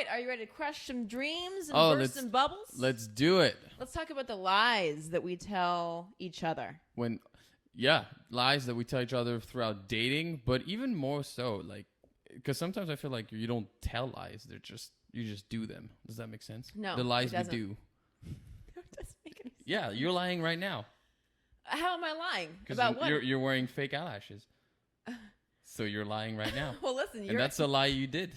right. Are you ready to crush some dreams and burst some bubbles? Let's do it. Let's talk about the lies that we tell each other. Lies that we tell each other throughout dating, but even more so, like, because sometimes I feel like you don't tell lies; you just do them. Does that make sense? No, the lies we do. It doesn't make any sense. Yeah, you're lying right now. How am I lying? About what? You're wearing fake eyelashes. So you're lying right now. Well, listen, and that's a lie you did.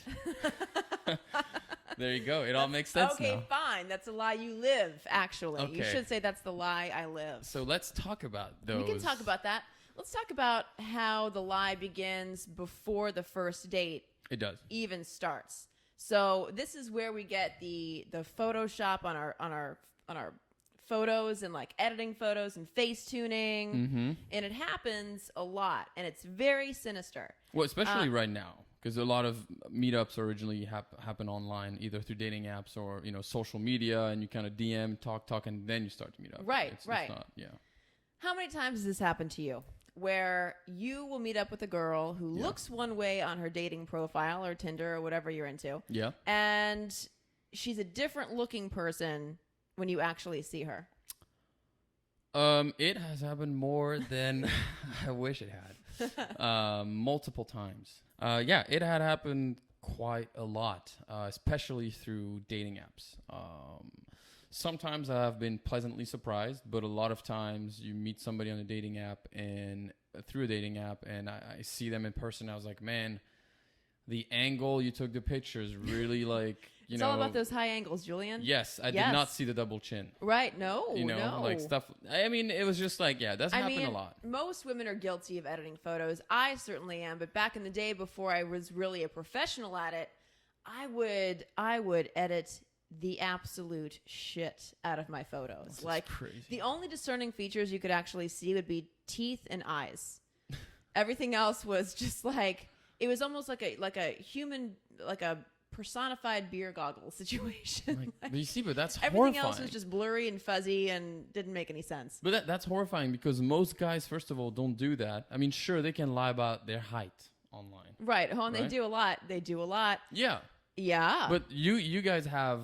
There you go. It all makes sense now. Okay, fine. That's a lie you live, actually. Okay. You should say that's the lie I live. So let's talk about those. We can talk about that. Let's talk about how the lie begins before the first date. It does. Even starts. So this is where we get the Photoshop on our photos and like editing photos and face tuning. Mm-hmm. And it happens a lot, and it's very sinister. Well, especially right now, because a lot of meetups originally happen online, either through dating apps or social media, and you kind of DM, talk, and then you start to meet up. Right, It's not, yeah. How many times has this happened to you, where you will meet up with a girl who looks one way on her dating profile or Tinder or whatever you're into, and she's a different looking person when you actually see her? It has happened more than I wish it had. Multiple times. It had happened quite a lot, especially through dating apps. Sometimes I've been pleasantly surprised, but a lot of times you meet somebody on a dating app and through a dating app, and I see them in person. I was like, man, the angle you took the picture is really like, it's all about those high angles, Julien. Yes, I did not see the double chin. Right, no, like stuff. I mean, it was just like, that's happened a lot. Most women are guilty of editing photos. I certainly am, but back in the day, before I was really a professional at it, I would edit the absolute shit out of my photos. That's like crazy. The only discerning features you could actually see would be teeth and eyes. Everything else was just like, it was almost like a human, like a personified beer goggle situation. But you see, but that's everything horrifying. Else was just blurry and fuzzy and didn't make any sense. But that's horrifying because most guys, first of all, don't do that. I mean, sure, they can lie about their height online. Right. Oh, and they do a lot. Yeah. Yeah. But you guys have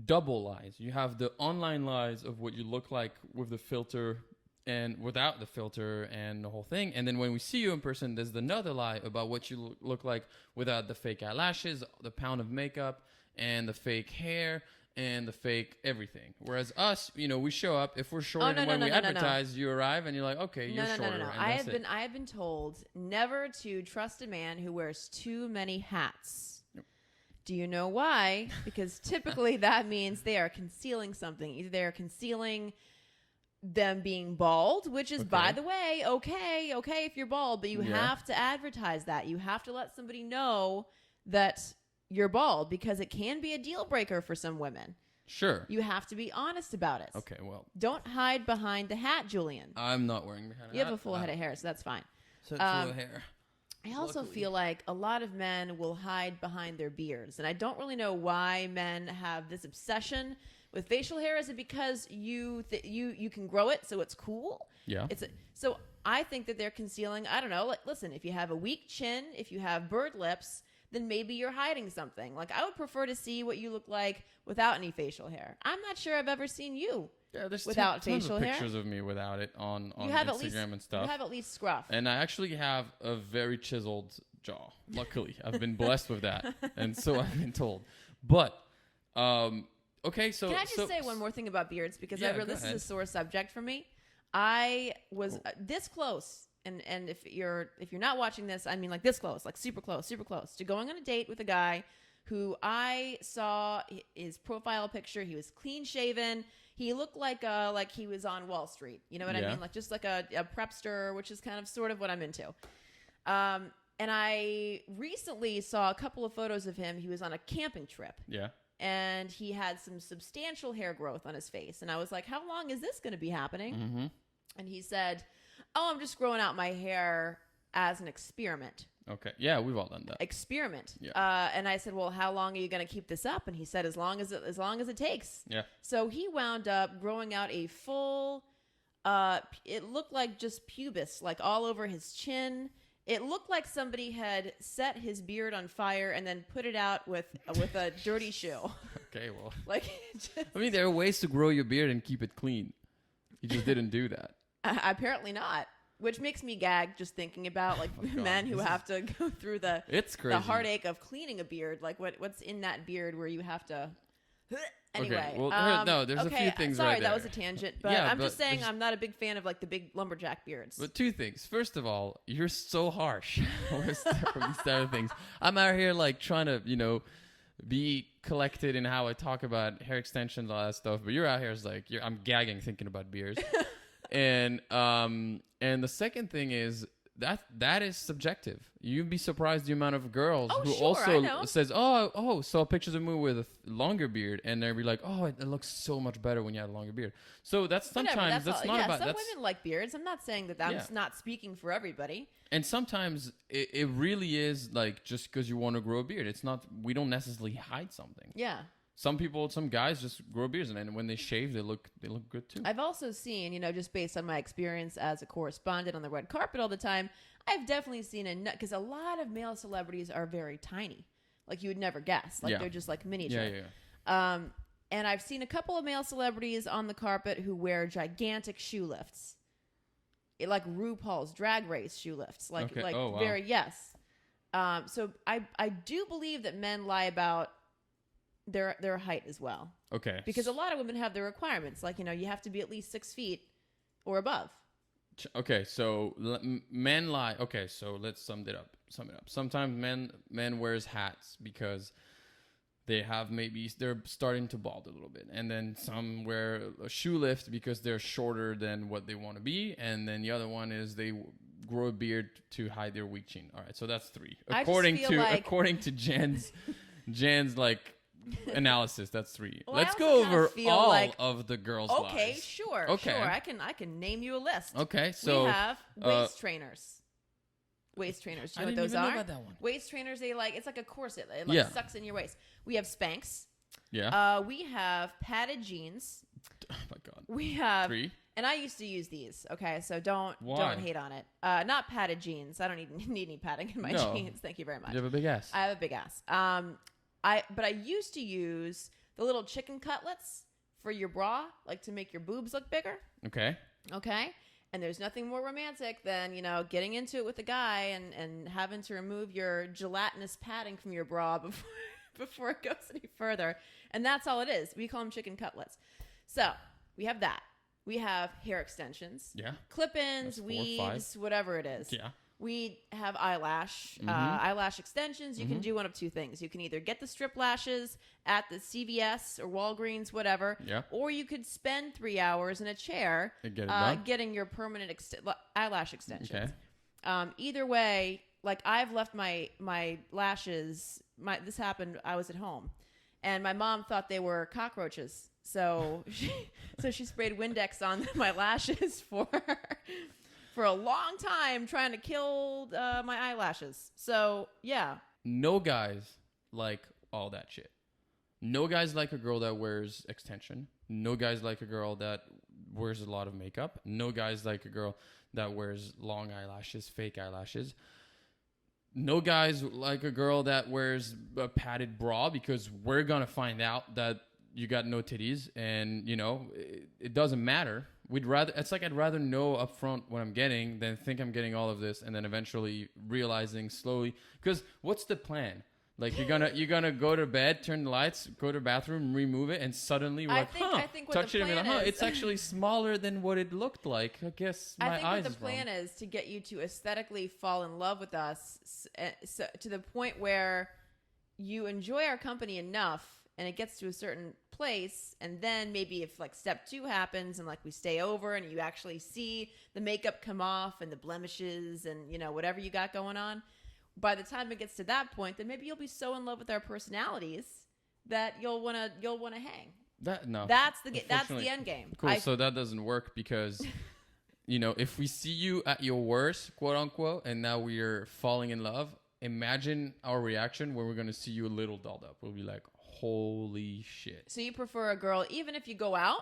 double lies. You have the online lies of what you look like with the filter and without the filter and the whole thing. And then when we see you in person, there's another lie about what you look like without the fake eyelashes, the pound of makeup, and the fake hair, and the fake everything. Whereas us, we show up. If we're shorter and when we advertise, you arrive and you're like, okay, you're shorter. No. I have been told never to trust a man who wears too many hats. Nope. Do you know why? Because typically that means they are concealing something. Either they are concealing them being bald, which is, by the way, okay if you're bald, but you have to advertise that. You have to let somebody know that you're bald, because it can be a deal breaker for some women. Sure. You have to be honest about it. Okay, well. Don't hide behind the hat, Julien. I'm not wearing behind a hat. You have a full head of hair, so that's fine. So full of hair. I also feel like a lot of men will hide behind their beards, and I don't really know why men have this obsession with facial hair. Is it because you can grow it, so it's cool? Yeah. So I think that they're concealing. I don't know. Like, listen, if you have a weak chin, if you have bird lips, then maybe you're hiding something. Like, I would prefer to see what you look like without any facial hair. I'm not sure I've ever seen you there's without tons facial of hair. Pictures of me without it on Instagram and stuff. You have at least scruff. And I actually have a very chiseled jaw. Luckily, I've been blessed with that, and so I've been told. But okay, so can I just say one more thing about beards, because this is a sore subject for me. I was this close, and if you're not watching this, I mean like this close, like super close to going on a date with a guy who I saw his profile picture. He was clean shaven. He looked like he was on Wall Street. You know what I mean? Like just like a prepster, which is kind of sort of what I'm into. And I recently saw a couple of photos of him. He was on a camping trip. Yeah. And he had some substantial hair growth on his face. And I was like, how long is this going to be happening? Mm-hmm. And he said, I'm just growing out my hair as an experiment. Okay. Yeah, we've all done that. Experiment. Yeah. And I said, well, how long are you going to keep this up? And he said, as long as it takes. Yeah. So he wound up growing out a full, it looked like just pubis, like all over his chin It looked like somebody had set his beard on fire and then put it out with a dirty shoe. Okay, well, Like, I mean, there are ways to grow your beard and keep it clean. You just didn't do that. Apparently not. Which makes me gag just thinking about like men who have to go through the heartache of cleaning a beard. Like what's in that beard where you have to. Anyway, okay. Well, no, there's a few things. Sorry, right there. that was a tangent, but I'm just saying I'm not a big fan of like the big lumberjack beards. But two things. First of all, you're so harsh from these type of things. I'm out here like trying to, be collected in how I talk about hair extensions, all that stuff. But you're out here is like I'm gagging thinking about beards. And the second thing is that is subjective. You'd be surprised the amount of girls who also says, saw pictures of me with a longer beard, and they'll be like, oh, it looks so much better when you have a longer beard. So that's sometimes that's not about. Some women like beards. I'm not saying that. I'm not speaking for everybody. And sometimes it really is like just because you want to grow a beard. It's not. We don't necessarily hide something. Yeah. Some guys just grow beards, and when they shave, they look good too. I've also seen, just based on my experience as a correspondent on the red carpet all the time, I've definitely seen because a lot of male celebrities are very tiny, like you would never guess, like they're just like miniature. Yeah. And I've seen a couple of male celebrities on the carpet who wear gigantic shoe lifts, like RuPaul's Drag Race shoe lifts, very yes. So I do believe that men lie about their height as well. Okay. Because a lot of women have their requirements. Like, you have to be at least 6 feet or above. Okay, so men lie. Okay, so let's sum it up. Sometimes men wears hats because they're starting to bald a little bit. And then some wear a shoe lift because they're shorter than what they want to be. And then the other one is they grow a beard to hide their weak chin. All right, so that's 3. According to Jan's like analysis, that's 3. Well, let's go over all of the girls' lives. Okay, sure. I can name you a list. Okay, so we have waist trainers. Waist trainers. Do you know what those are? I didn't even know about that one. Waist trainers, it's like a corset. It sucks in your waist. We have Spanx. Yeah. We have padded jeans. Oh my god. We have 3. And I used to use these. Okay, so don't hate on it. Not padded jeans. I don't need any padding in my jeans. Thank you very much. You have a big ass. I have a big ass. But I used to use the little chicken cutlets for your bra, like to make your boobs look bigger. Okay. And there's nothing more romantic than, getting into it with a guy and having to remove your gelatinous padding from your bra before it goes any further. And that's all it is. We call them chicken cutlets. So we have that. We have hair extensions. Yeah. Clip-ins, weaves, whatever it is. Yeah. We have eyelash extensions. You can do one of 2 things. You can either get the strip lashes at the CVS or Walgreens, whatever, or you could spend 3 hours in a chair getting your permanent eyelash extensions. Okay. Either way, like I've left my lashes. This happened. I was at home, and my mom thought they were cockroaches, so she sprayed Windex on my lashes for a long time, trying to kill my eyelashes. So, yeah. No guys like all that shit. No guys like a girl that wears extension. No guys like a girl that wears a lot of makeup. No guys like a girl that wears long eyelashes, fake eyelashes. No guys like a girl that wears a padded bra, because we're going to find out that you got no titties, and, it doesn't matter. I'd rather know up front what I'm getting than think I'm getting all of this and then eventually realizing slowly. Because what's the plan? Like you're gonna go to bed, turn the lights, go to the bathroom, remove it, and suddenly we're touch it and be like, it's actually smaller than what it looked like. I guess my eyes is wrong. I think what the plan is to get you to aesthetically fall in love with us, so to the point where you enjoy our company enough and it gets to a certain place, and then maybe if like step 2 happens and like we stay over and you actually see the makeup come off and the blemishes and whatever you got going on, by the time it gets to that point, then maybe you'll be so in love with our personalities that you'll wanna hang. That's the end game. Cool. So that doesn't work because if we see you at your worst, quote unquote, and now we are falling in love, imagine our reaction when we're gonna see you a little dolled up. We'll be like, holy shit. So you prefer a girl, even if you go out,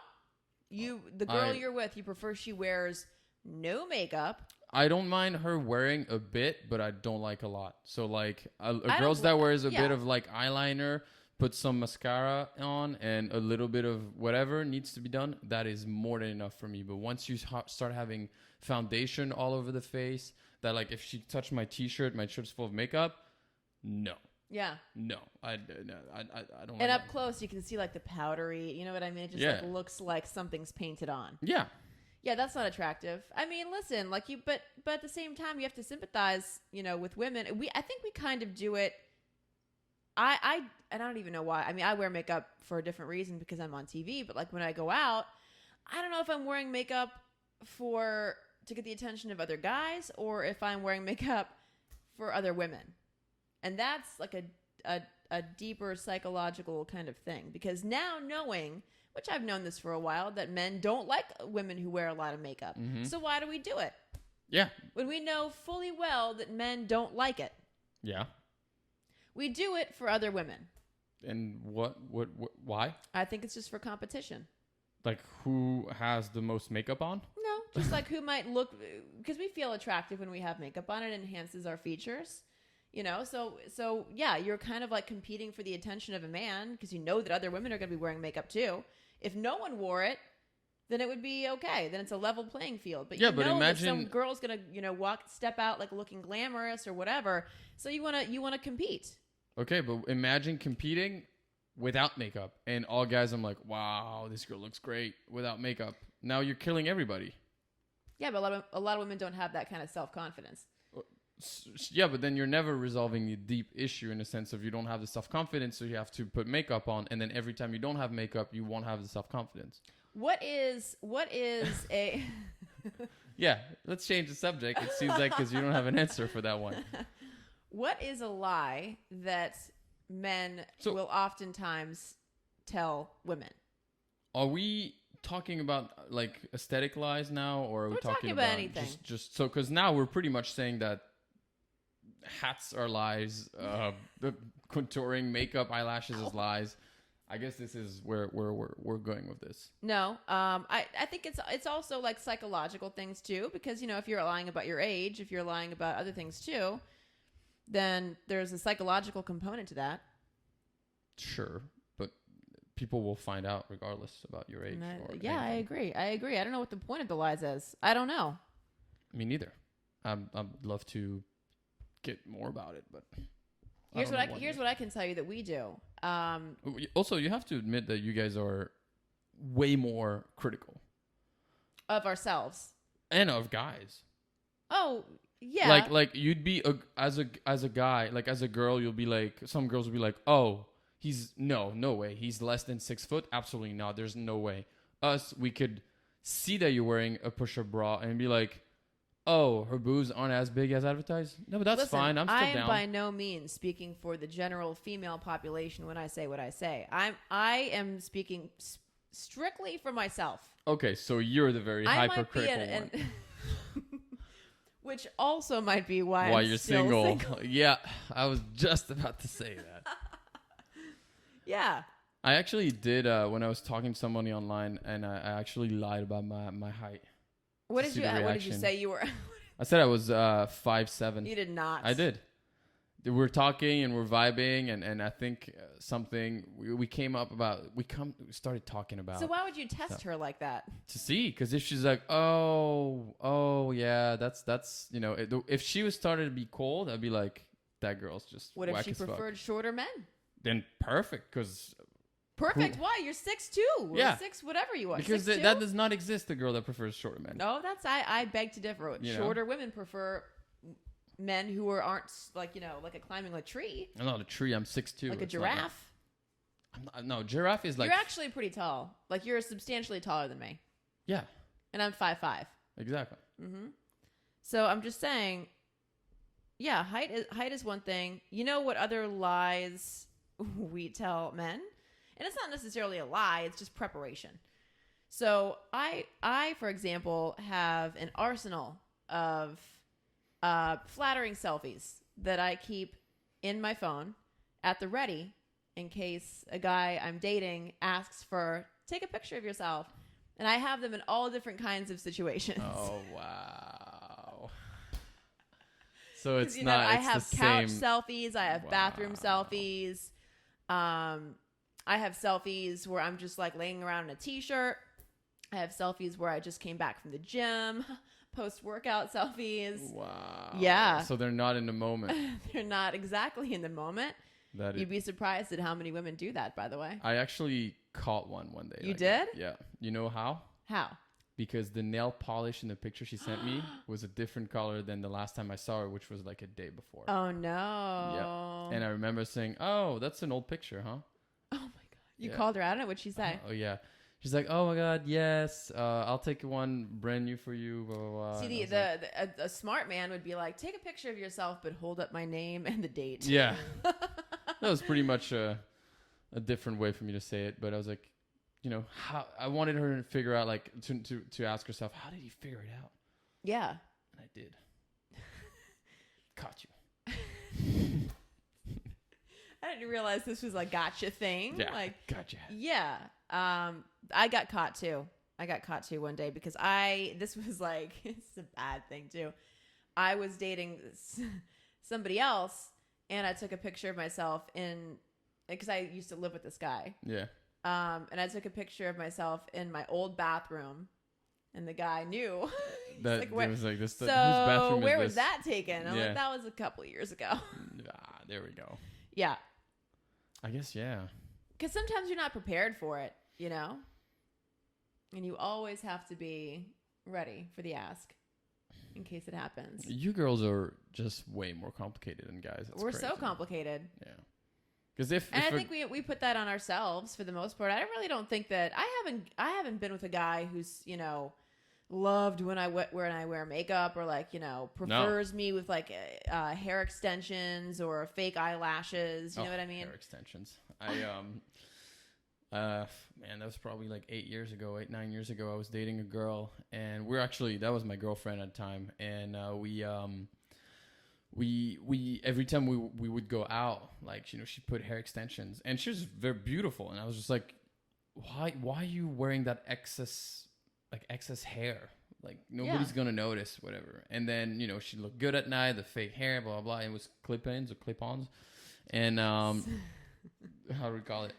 the girl you're with, you prefer she wears no makeup. I don't mind her wearing a bit, but I don't like a lot. So like a girls that wears a bit of like eyeliner, put some mascara on, and a little bit of whatever needs to be done, that is more than enough for me. But once you start having foundation all over the face, that like if she touched my t-shirt, my shirt's full of makeup, no. Yeah. No, I don't. And like up that. close, you can see like the powdery. You know what I mean? It just like looks like something's painted on. Yeah. Yeah, that's not attractive. I mean, listen, like but at the same time, you have to sympathize, with women. I think we kind of do it. I don't even know why. I mean, I wear makeup for a different reason because I'm on TV. But like when I go out, I don't know if I'm wearing makeup to get the attention of other guys or if I'm wearing makeup for other women. And that's like a deeper psychological kind of thing. Because now knowing, which I've known this for a while, that men don't like women who wear a lot of makeup. Mm-hmm. So why do we do it? Yeah. When we know fully well that men don't like it. Yeah. We do it for other women. And why? I think it's just for competition. Like who has the most makeup on? No, just like who might look, because we feel attractive when we have makeup on. It enhances our features. So yeah, you're kind of like competing for the attention of a man because you know that other women are going to be wearing makeup too. If no one wore it, then it would be okay. Then it's a level playing field. But but imagine that some girl's going to step out like looking glamorous or whatever. So you want to compete. Okay, but imagine competing without makeup and all guys. I'm like, wow, this girl looks great without makeup. Now you're killing everybody. Yeah, but a lot of women don't have that kind of self-confidence. Yeah, but then you're never resolving the deep issue in the sense of you don't have the self-confidence, so you have to put makeup on, and then every time you don't have makeup, you won't have the self-confidence. What is a... Yeah, let's change the subject. It seems like because you don't have an answer for that one. What is a lie that men will oftentimes tell women? Are we talking about like aesthetic lies now, or are we talking about anything? Just so because now we're pretty much saying that hats are lies, the contouring, makeup, eyelashes is lies. I guess this is where we're going with this. No, I think it's also like psychological things too, because if you're lying about your age, if you're lying about other things too, then there's a psychological component to that. Sure, but people will find out regardless about your age. I agree. I don't know what the point of the lies is. I don't know. Me neither. I'd love to get more about it, but here's what I can tell you that we do. Also, you have to admit that you guys are way more critical of ourselves and of guys. Oh, yeah. Like you'd be as a guy, like as a girl, you'll be like, some girls will be like, oh, he's no way. He's less than 6 foot. Absolutely not. There's no way. Us, we could see that you're wearing a push-up bra and be like, oh, her boobs aren't as big as advertised. No, but that's fine. I'm still down. I am by no means speaking for the general female population when I say what I say. I am speaking strictly for myself. Okay, so you're the very hypercritical one. Which also might be why you're still single. Yeah, I was just about to say that. Yeah. I actually did when I was talking to somebody online, and I actually lied about my height. What did you say you were? I said I was 5'7". You did not. I did. We're talking and we're vibing, and I think something we came up about. We started talking about. So why would you test her like that? To see, because if she's like, oh yeah, that's if she was started to be cold, I'd be like, that girl's just. What if she preferred shorter men? Then perfect, because. Perfect. Why? You're 6'2". Yeah. 6 whatever you are. Because that does not exist. A girl that prefers shorter men. No, I beg to differ. Shorter women prefer men who aren't like a climbing a tree. I'm not a tree. I'm 6'2". Like a giraffe. No, giraffe is like. You're actually pretty tall. Like you're substantially taller than me. Yeah. And I'm 5'5". Exactly. Mm-hmm. So I'm just saying. Yeah, height is one thing. You know what other lies we tell men? And it's not necessarily a lie, it's just preparation. So I, for example, have an arsenal of flattering selfies that I keep in my phone at the ready in case a guy I'm dating asks for, take a picture of yourself. And I have them in all different kinds of situations. Oh, wow. So it's you not, know, I it's have the couch same. selfies. I have bathroom selfies. I have selfies where I'm just like laying around in a t-shirt. I have selfies where I just came back from the gym. Post-workout selfies. Wow. Yeah. So they're not in the moment. They're not exactly in the moment. You'd be surprised at how many women do that, by the way. I actually caught one day. You did? Yeah. You know how? How? Because the nail polish in the picture she sent me was a different color than the last time I saw her, which was like a day before. Oh, no. Yeah. And I remember saying, oh, that's an old picture, huh? Oh, my God. You called her out on it? What'd she say? Oh, yeah. She's like, oh, my God, yes. I'll take one brand new for you, blah, blah, blah. See, a smart man would be like, take a picture of yourself, but hold up my name and the date. Yeah. That was pretty much a different way for me to say it. But I was like, you know, how I wanted her to figure out, like, to ask herself, how did he figure it out? Yeah. And I did. Caught you. I didn't realize this was a gotcha thing. Yeah, like, gotcha. Yeah. I got caught too. One day because this was like, it's a bad thing too. I was dating somebody else and I took a picture of myself because I used to live with this guy. Yeah. And I took a picture of myself in my old bathroom and the guy knew. That like, it was like this. So whose bathroom where is was that taken? I'm like, that was a couple of years ago. There we go. Yeah. I guess, yeah. Because sometimes you're not prepared for it, you know? And you always have to be ready for the ask in case it happens. You girls are just way more complicated than guys. We're crazy. So complicated. Yeah. Because I think we put that on ourselves for the most part. I really don't think that I haven't been with a guy who's, you know, loved when I wear makeup or like, you know, prefers me with like hair extensions or fake eyelashes. You know what I mean? Hair extensions. Man, that was probably like 9 years ago. I was dating a girl, and that was my girlfriend at the time, and we every time we would go out, like, you know, she put hair extensions, and she was very beautiful, and I was just like, why are you wearing that excess hair? Like, nobody's gonna notice, whatever. And then, you know, she looked good at night, the fake hair, blah blah blah. It was clip-ins or clip-ons, and how do we call it?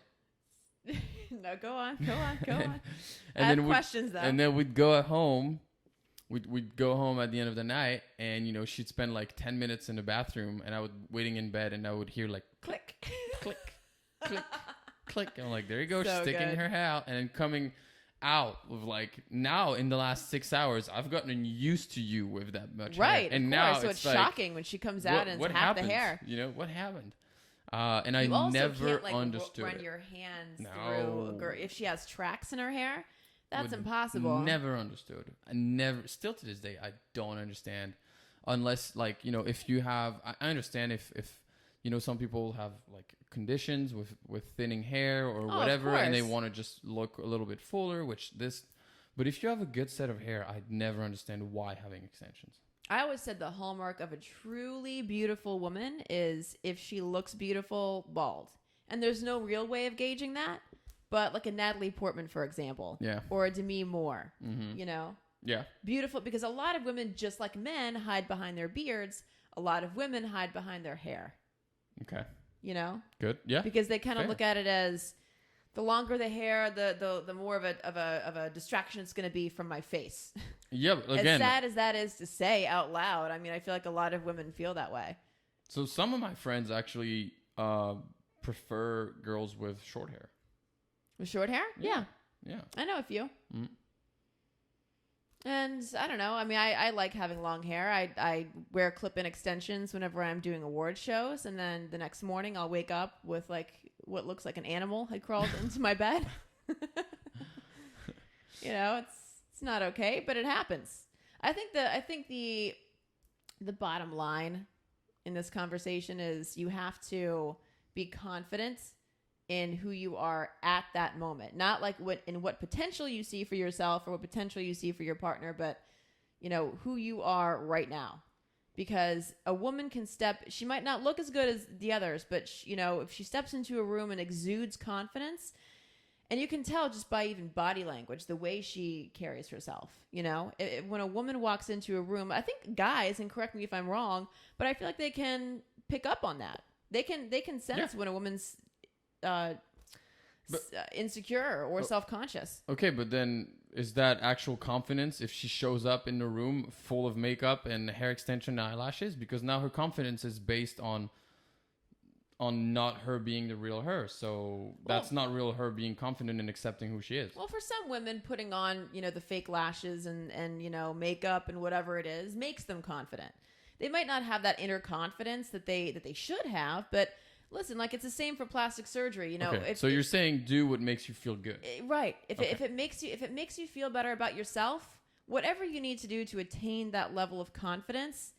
No, go on. And I have questions though. And then we'd go home. We'd go home at the end of the night, and, you know, she'd spend like 10 minutes in the bathroom, and I would waiting in bed, and I would hear like click, click, click, click. And I'm like, there you go, so sticking good. her hair out, and then coming out with like, now in the last 6 hours, I've gotten used to you with that much right, hair. And now so it's like, shocking when she comes out and it's half the hair. You know what happened? And you I also never can't, like, understood run it. your hands through a girl if she has tracks in her hair. That's Would impossible. Never understood. Still to this day, I don't understand. Unless, like, you know, if you have, I understand if you know, some people have like conditions with thinning hair or whatever, and they want to just look a little bit fuller, but if you have a good set of hair, I'd never understand why having extensions. I always said the hallmark of a truly beautiful woman is if she looks beautiful bald. And there's no real way of gauging that. But like a Natalie Portman, for example. Yeah. Or a Demi Moore. Mm-hmm. You know? Yeah. Beautiful. Because a lot of women, just like men, hide behind their beards. A lot of women hide behind their hair. Okay. You know? Good. Yeah. Because they kind of look at it as the longer the hair, the more of a distraction it's going to be from my face. Yeah, again, as sad as that is to say out loud, I mean, I feel like a lot of women feel that way. So some of my friends actually prefer girls with short hair. With short hair? Yeah. I know a few. Mm. And I don't know. I mean, I like having long hair. I wear clip-in extensions whenever I'm doing award shows. And then the next morning I'll wake up with like what looks like an animal had crawled into my bed. You know, it's not okay, but it happens. I think the bottom line in this conversation is you have to be confident in who you are at that moment. Not like what potential you see for yourself or what potential you see for your partner, but, you know, who you are right now. Because a woman she might not look as good as the others, but you know, if she steps into a room and exudes confidence, And you can tell just by even body language, the way she carries herself, you know, when a woman walks into a room, I think guys, and correct me if I'm wrong, but I feel like they can pick up on that. They can sense when a woman's insecure or self-conscious. Okay, but then is that actual confidence if she shows up in the room full of makeup and hair extension and eyelashes? Because now her confidence is based on not her being the real her. So that's not real her being confident and accepting who she is. Well, for some women, putting on, you know, the fake lashes and you know, makeup and whatever it is makes them confident. They might not have that inner confidence that they should have, but listen, like, it's the same for plastic surgery, you know. Okay. So you're saying do what makes you feel good. Right. If it makes you feel better about yourself, whatever you need to do to attain that level of confidence,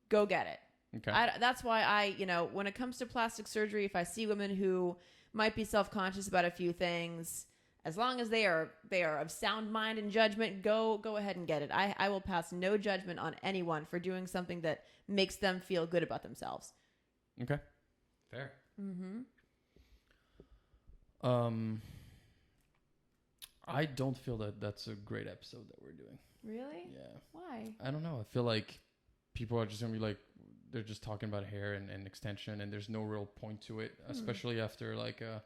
go get it. Okay. That's why you know, when it comes to plastic surgery, if I see women who might be self-conscious about a few things, as long as they are of sound mind and judgment, go ahead and get it. I will pass no judgment on anyone for doing something that makes them feel good about themselves. Okay. Fair. Mm-hmm. I don't feel that that's a great episode that we're doing. Really? Yeah. Why? I don't know. I feel like people are just gonna be like, they're just talking about hair and extension, and there's no real point to it, especially after like a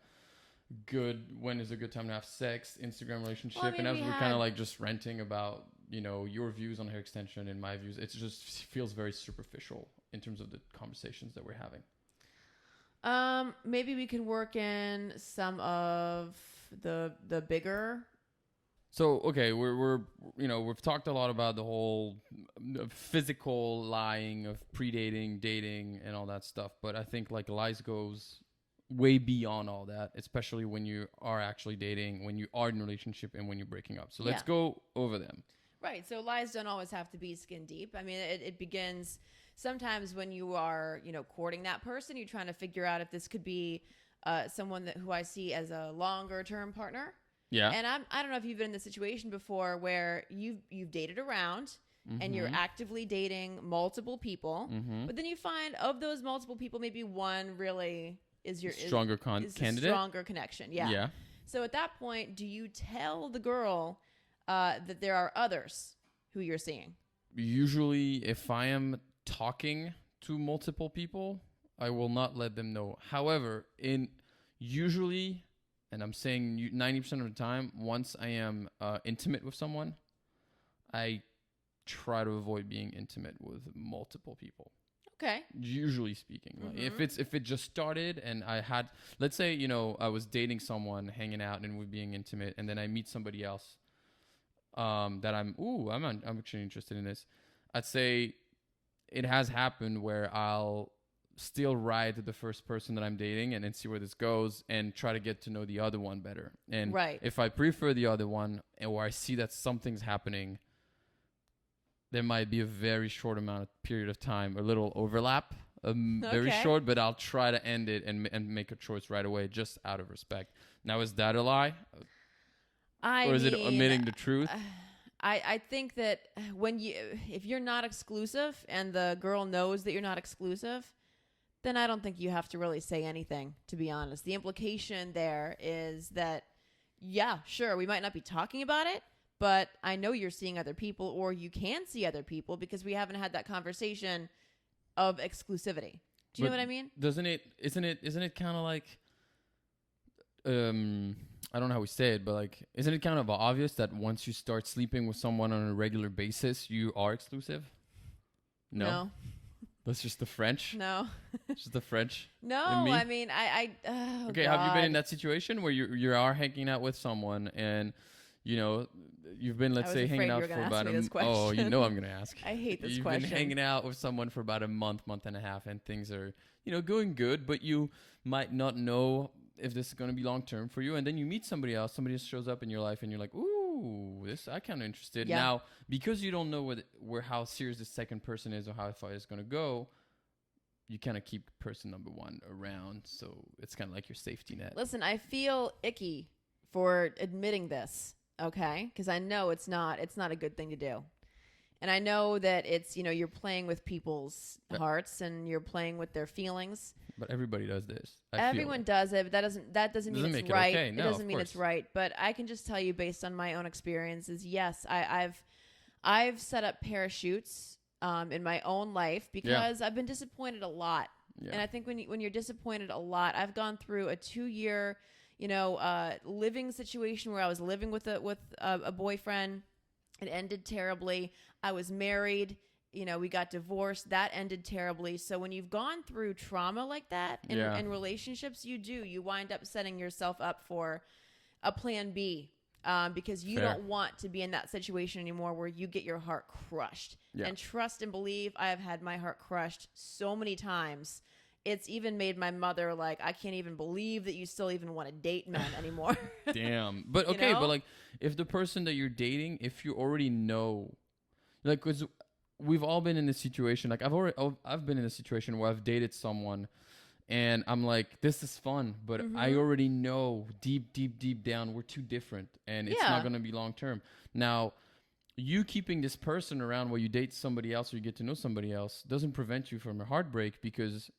good, when is a good time to have sex, Instagram relationship. Well, I mean, and as we're kind of like just ranting about, you know, your views on hair extension and my views, it just feels very superficial in terms of the conversations that we're having. Maybe we can work in some of the bigger. So, okay, we're you know, we've talked a lot about the whole physical lying of predating, dating, and all that stuff. But I think like lies goes way beyond all that, especially when you are actually dating, when you are in a relationship, and when you're breaking up. So let's go over them. Right. So lies don't always have to be skin deep. I mean, it begins sometimes when you are, you know, courting that person. You're trying to figure out if this could be someone who I see as a longer term partner. Yeah. And I don't know if you've been in this situation before where you've dated around and you're actively dating multiple people, but then you find of those multiple people, maybe one really is your stronger candidate, stronger connection. Yeah. Yeah. So at that point, do you tell the girl that there are others who you're seeing? Usually, if I am talking to multiple people, I will not let them know. However, usually, and I'm saying 90% of the time, once I am intimate with someone, I try to avoid being intimate with multiple people. Okay. Usually speaking, if it just started and I had, let's say, you know, I was dating someone, hanging out, and we're being intimate, and then I meet somebody else that I'm actually interested in this. I'd say it has happened where I'll still ride the first person that I'm dating and then see where this goes and try to get to know the other one better. And if I prefer the other one or I see that something's happening, there might be a very short period of time, a little overlap, very short, but I'll try to end it and make a choice right away just out of respect. Now, is that a lie? Or is it omitting the truth? I think that if you're not exclusive and the girl knows that you're not exclusive, then I don't think you have to really say anything, to be honest. The implication there is that, yeah, sure, we might not be talking about it, but I know you're seeing other people, or you can see other people because we haven't had that conversation of exclusivity. Do you know what I mean? Isn't it kind of like, I don't know how we say it, but like, isn't it kind of obvious that once you start sleeping with someone on a regular basis, you are exclusive? No. That's just the French? No. Just the French? No, I mean, okay, God. Have you been in that situation where you are hanging out with someone and, you know, you've been, let's say, hanging out for about oh, you know I'm going to ask. I hate this question. You've been hanging out with someone for about a month and a half, and things are, you know, going good, but you might not know if this is going to be long term for you. And then you meet somebody else shows up in your life and you're like, ooh, I kind of interested. Yeah. Now, because you don't know how serious the second person is or how far it's going to go, you kind of keep person number one around. So it's kind of like your safety net. Listen, I feel icky for admitting this, okay? Because I know it's not a good thing to do. And I know that it's, you know, you're playing with people's hearts and you're playing with their feelings. But everybody does this. Everyone does it, but that doesn't mean it's right. Okay. No, it doesn't mean it's right. But I can just tell you based on my own experiences, yes, I've set up parachutes in my own life because I've been disappointed a lot. Yeah. And I think when you're disappointed a lot, I've gone through a 2-year, living situation where I was living with a boyfriend. It ended terribly. I was married. We got divorced. That ended terribly. So when you've gone through trauma like that in relationships, you wind up setting yourself up for a plan B. Because you don't want to be in that situation anymore where you get your heart crushed. Yeah. And trust and believe, I have had my heart crushed so many times. It's even made my mother like, I can't even believe that you still even want to date men anymore. Damn. But okay, but like if the person that you're dating, if you already know, like, because we've all been in this situation. Like I've been in a situation where I've dated someone and I'm like, this is fun, but I already know deep down we're too different and it's not going to be long term. Now, you keeping this person around while you date somebody else or you get to know somebody else doesn't prevent you from a heartbreak because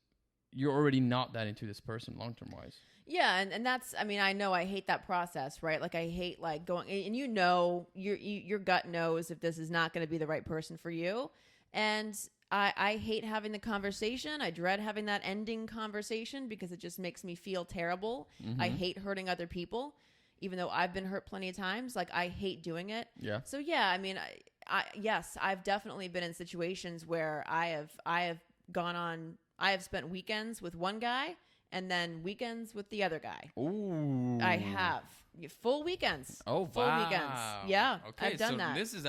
you're already not that into this person long term wise. Yeah, and that's, I mean, I know I hate that process, right? Like I hate like going, and your gut knows if this is not going to be the right person for you. And I hate having the conversation. I dread having that ending conversation because it just makes me feel terrible. I hate hurting other people, even though I've been hurt plenty of times. Like I hate doing it. Yeah. So yeah, I mean, yes, I've definitely been in situations where I have spent weekends with one guy and then weekends with the other guy. Ooh. I have. Full weekends. Oh, full weekends. Yeah, okay, I've done that. This is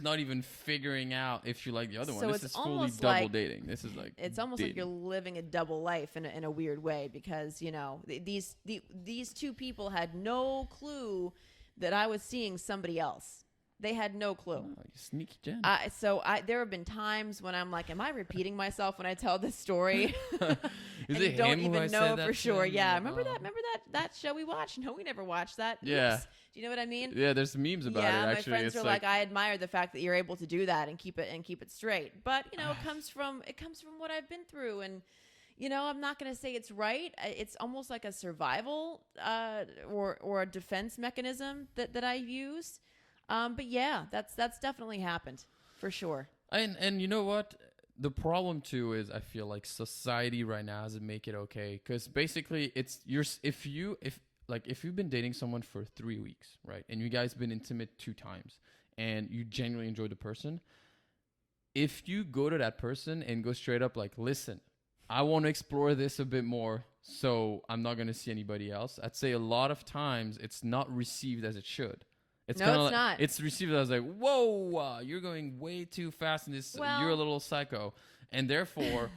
not even figuring out if you like the other one. This is fully double dating. This is like it's almost dating. Like you're living a double life in a weird way because, these two people had no clue that I was seeing somebody else. They had no clue. Oh, you sneaky Jen. There have been times when I'm like, am I repeating myself when I tell this story? Is it don't even know for sure. Yeah. Remember that show we watched? No, we never watched that. Yeah. Oops. Do you know what I mean? Yeah, there's memes about it actually. My friends are like, I admire the fact that you're able to do that and keep it straight. But, it comes from what I've been through and I'm not going to say it's right. It's almost like a survival or a defense mechanism that I've used. But yeah, that's definitely happened for sure. And you know what? The problem too is I feel like society right now doesn't make it okay because basically if you've been dating someone for 3 weeks, right, and you guys been intimate 2 times and you genuinely enjoy the person, if you go to that person and go straight up like, listen, I want to explore this a bit more, so I'm not going to see anybody else, I'd say a lot of times it's not received as it should. It's not. It's received as like, whoa, you're going way too fast in this. You're a little psycho. And therefore,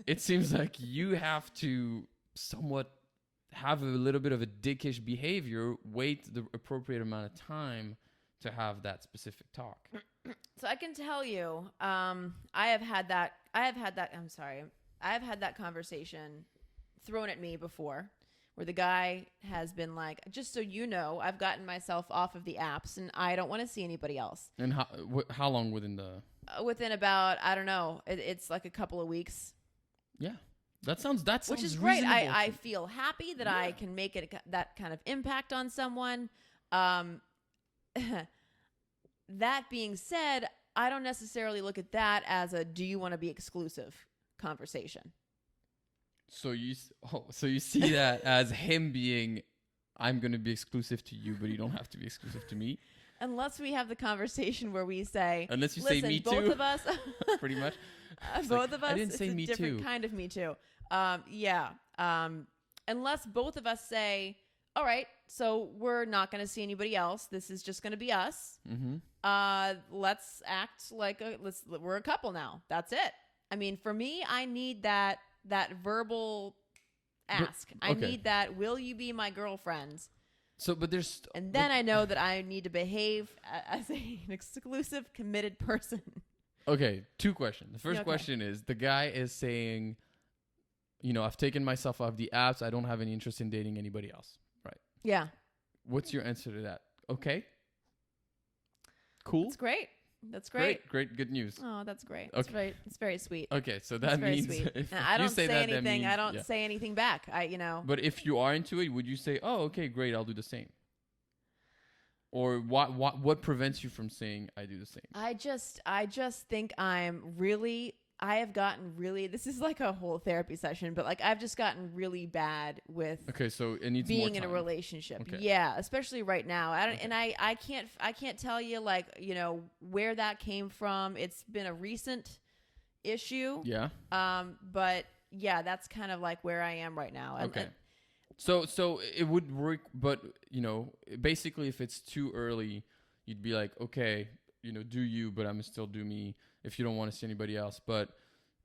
it seems like you have to somewhat have a little bit of a dickish behavior, wait the appropriate amount of time to have that specific talk. So I can tell you, I have had that conversation thrown at me before. Where the guy has been like, just so you know, I've gotten myself off of the apps and I don't want to see anybody else. And how long within the? Within about, I don't know, it's like a couple of weeks. Yeah, that sounds which is great. I feel happy that I can make it that kind of impact on someone. That being said, I don't necessarily look at that as a do you want to be exclusive conversation. So you see that as him being, I'm going to be exclusive to you, but you don't have to be exclusive to me. Unless we have the conversation where we say, unless you say me too, both of us, pretty much. Both of us. I didn't say me too. It's a different kind of me too. Unless both of us say, all right, so we're not going to see anybody else. This is just going to be us. Mm-hmm. Let's act like we're a couple now. That's it. I mean, for me, I need that verbal ask. I need that, will you be my girlfriend? And then I know that I need to behave as an exclusive, committed person. Okay, 2 questions. The first question is, the guy is saying, I've taken myself off the apps. I don't have any interest in dating anybody else. Right. Yeah. What's your answer to that? Okay. Cool. It's great. That's great. Great, good news. Oh, that's great. Okay. It's very sweet. Okay, so that means if I don't you say say that, anything. that means, I don't say anything back. But if you are into it, would you say, "Oh, okay, great, I'll do the same"? Or what prevents you from saying I do the same? I just think I have gotten really, this is like a whole therapy session, but like I've just gotten really bad with okay, so it needs being more time. in a relationship. Okay. Yeah, especially right now. I can't tell you like, where that came from. It's been a recent issue. Yeah. But yeah, that's kind of like where I am right now. Okay. So it would work, but basically if it's too early, you'd be like, okay, do you, but I'm still do me if you don't want to see anybody else. But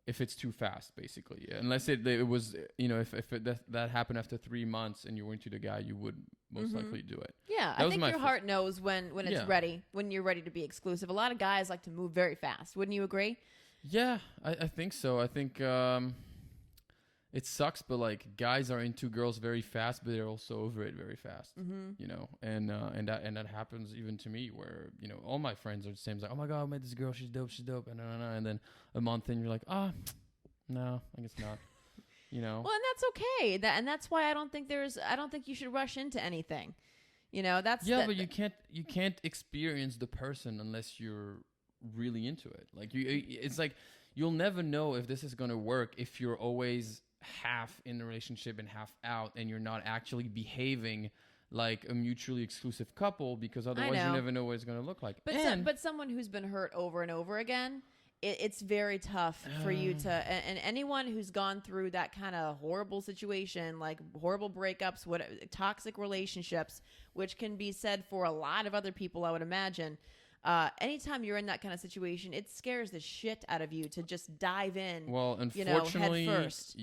if it's too fast, basically, unless it was, if that happened after 3 months and you were into the guy, you would most likely do it. Yeah, I think your heart knows when it's ready, when you're ready to be exclusive. A lot of guys like to move very fast. Wouldn't you agree? Yeah, I think so. I think it sucks, but like guys are into girls very fast, but they're also over it very fast. And that happens even to me, where all my friends are the same. It's like, oh my god, I met this girl, she's dope, and then a month in, you're like, no, I guess not. Well, and that's okay. And that's why I don't think you should rush into anything. But you can't experience the person unless you're really into it. Like it's like you'll never know if this is gonna work if you're always half in the relationship and half out, and you're not actually behaving like a mutually exclusive couple, because otherwise you never know what it's going to look like. But someone who's been hurt over and over again, it's very tough for you to, and anyone who's gone through that kind of horrible situation, like horrible breakups, toxic relationships, which can be said for a lot of other people, I would imagine. Anytime you're in that kind of situation, it scares the shit out of you to just dive in. Well, unfortunately, head first.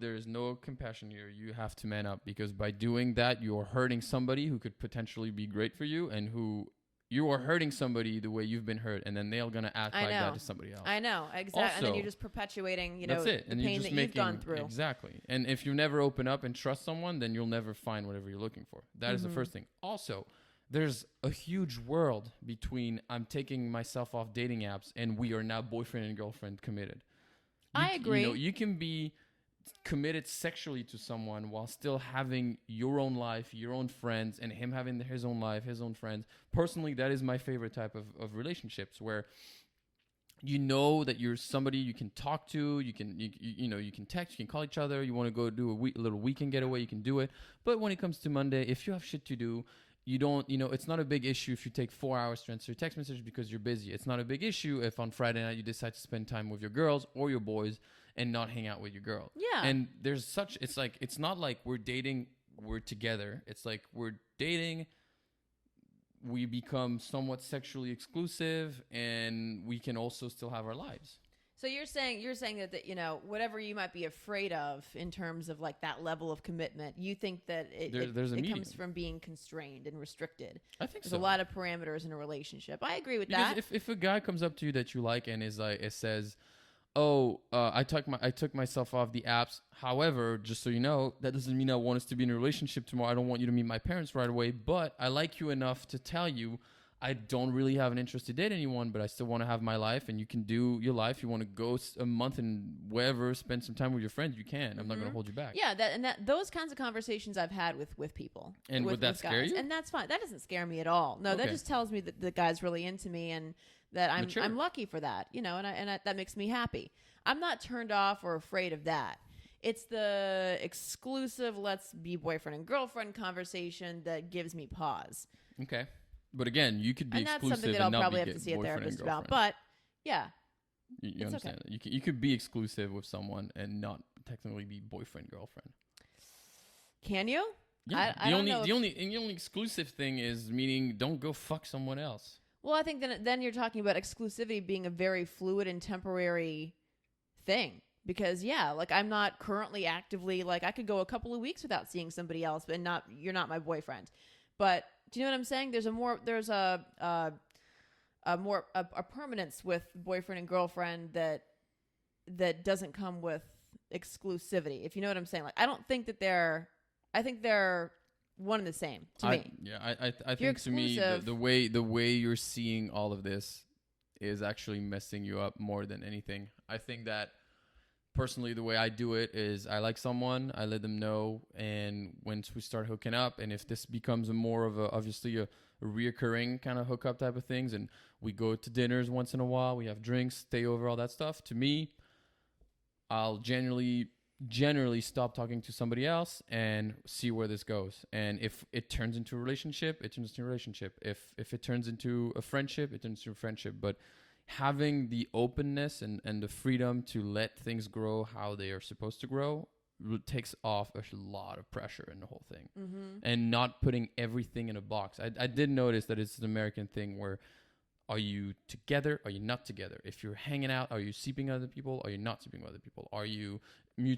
There's no compassion here. You have to man up, because by doing that, you're hurting somebody who could potentially be great for you, and who you are hurting somebody the way you've been hurt, and then they're gonna act like that to somebody else. I know, exactly. Also, and then you're just perpetuating, that's it. the pain that you've gone through. Exactly. And if you never open up and trust someone, then you'll never find whatever you're looking for. That is the first thing. Also, there's a huge world between I'm taking myself off dating apps and we are now boyfriend and girlfriend committed. I agree. You can be committed sexually to someone while still having your own life, your own friends, and him having his own life, his own friends. Personally, that is my favorite type of relationships, where that you're somebody you can talk to, you can text, you can call each other. You want to go do a little weekend getaway, you can do it. But when it comes to Monday, if you have shit to do, you don't, it's not a big issue if you take 4 hours to answer a text message because you're busy. It's not a big issue if on Friday night you decide to spend time with your girls or your boys and not hang out with your girl. Yeah. And it's not like we're dating, we're together. It's like we're dating, we become somewhat sexually exclusive, and we can also still have our lives. So you're saying that whatever you might be afraid of in terms of like that level of commitment, you think that it comes from being constrained and restricted. I think there's so. a lot of parameters in a relationship. I agree with because that. If a guy comes up to you that you like and it says, "Oh, I took myself off the apps. However, just so you know, that doesn't mean I want us to be in a relationship tomorrow. I don't want you to meet my parents right away, but I like you enough to tell you I don't really have an interest to date anyone, but I still want to have my life, and you can do your life. You want to go a month and wherever, spend some time with your friends, you can. I'm not going to hold you back." Yeah, those kinds of conversations I've had with people. And would that scare you? And that's fine. That doesn't scare me at all. No, that just tells me that the guy's really into me, and that I'm lucky for that. And that makes me happy. I'm not turned off or afraid of that. It's the exclusive, let's be boyfriend and girlfriend conversation that gives me pause. Okay. But again, you could be exclusive and that's something that I'll probably have to see a therapist about. But yeah, you understand that you could be exclusive with someone and not technically be boyfriend girlfriend. Can you? Yeah. The only exclusive thing is meaning don't go fuck someone else. Well, I think then you're talking about exclusivity being a very fluid and temporary thing. Because like I'm not currently actively, like I could go a couple of weeks without seeing somebody else, but you're not my boyfriend. But do you know what I'm saying? There's a permanence with boyfriend and girlfriend that doesn't come with exclusivity. If you know what I'm saying. Like I think they're one and the same to me. Yeah, I think to me the way you're seeing all of this is actually messing you up more than anything. I think that personally, the way I do it is I like someone, I let them know, and once we start hooking up, and if this becomes more of obviously a reoccurring kind of hookup type of things, and we go to dinners once in a while, we have drinks, stay over, all that stuff, to me, I'll generally stop talking to somebody else and see where this goes. And if it turns into a relationship, it turns into a relationship. If it turns into a friendship, it turns into a friendship. But having the openness and the freedom to let things grow how they are supposed to grow takes off a lot of pressure in the whole thing. And not putting everything in a box. I did notice that it's an American thing where, are you together? Are you not together? If you're hanging out, are you sleeping with other people? Are you not sleeping with other people? Are you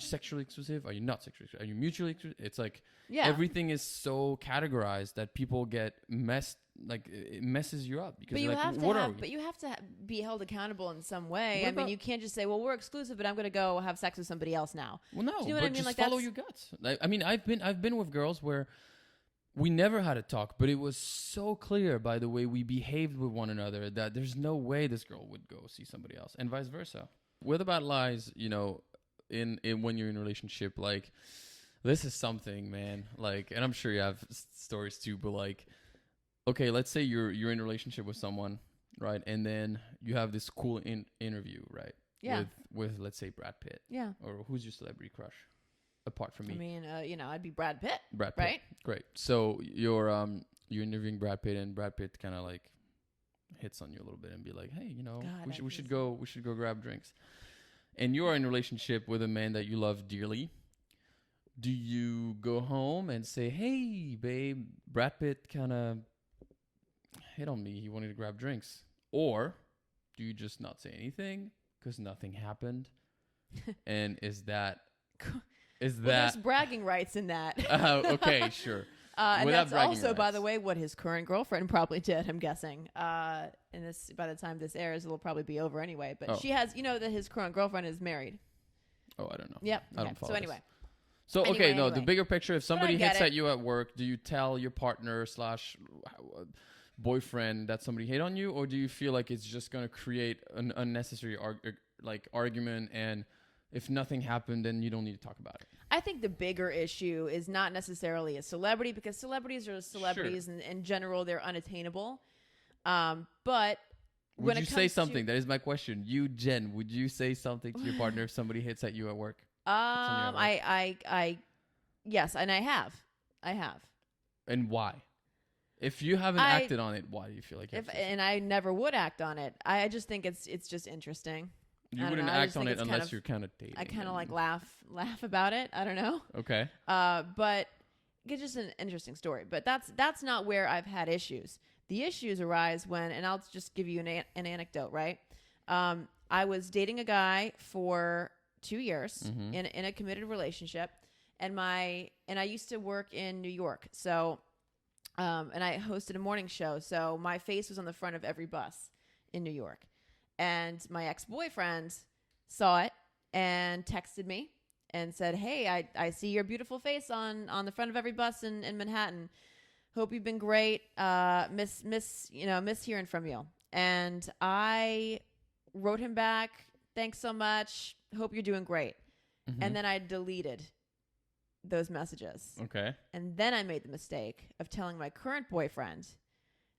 sexually exclusive? Are you not sexually exclusive? Are you mutually exclusive? It's like everything is so categorized that people get messed. Like it messes you up because but you're you like, have what to are have, we? but you have to be held accountable in some way. I mean, you can't just say, "Well, we're exclusive, but I'm going to go have sex with somebody else now." Well, no, do you know but what I mean? just Like follow your guts. I mean, I've been with girls where we never had a talk, but it was so clear by the way we behaved with one another that there's no way this girl would go see somebody else, and vice versa. With about lies, you know, in when you're in a relationship, like this is something, man. Like, and I'm sure you have stories too, but like, okay, let's say you're in a relationship with someone, right, and then you have this cool interview, right? Yeah. With let's say Brad Pitt. Yeah. Or who's your celebrity crush? Apart from me. I mean, you know, I'd be Brad Pitt. Brad Pitt. Right? Great. So you're interviewing Brad Pitt, and Brad Pitt kind of like hits on you a little bit and be like, hey, you know, God, we should go grab drinks. And you're in a relationship with a man that you love dearly. Do you go home and say, hey, babe, Brad Pitt kind of hit on me. He wanted to grab drinks. Or do you just not say anything because nothing happened? And is that... there's bragging rights in that. Okay, sure. And that's also, by the way, what his current girlfriend probably did, I'm guessing. And this, by the time this airs, it'll probably be over anyway. But she has, you know, that his current girlfriend is married. Oh, I don't know. Yep. I don't follow So anyway. So, okay, no, the bigger picture, if somebody hits at you at work, do you tell your partner / boyfriend that somebody hit on you? Or do you feel like it's just going to create an unnecessary argument, and if nothing happened, then you don't need to talk about it? I think the bigger issue is not necessarily a celebrity, because celebrities are celebrities, sure. and in general, they're unattainable. But would you say something? That is my question. You, Jen, would you say something to your partner if somebody hits at you at work? Yes, and I have. And why? If you haven't acted on it, why do you feel like you have to? And I never would act on it. I just think it's just interesting. You wouldn't act on it unless you're kind of dating. I kind of like laugh about it. I don't know. Okay. But it's just an interesting story. But that's not where I've had issues. The issues arise when, and I'll just give you an anecdote, right? I was dating a guy for 2 years in a committed relationship, and I used to work in New York, so and I hosted a morning show, so my face was on the front of every bus in New York. And my ex-boyfriend saw it and texted me and said, hey, I see your beautiful face on the front of every bus in Manhattan. Hope you've been great. Miss hearing from you. And I wrote him back, thanks so much. Hope you're doing great. And then I deleted those messages. Okay. And then I made the mistake of telling my current boyfriend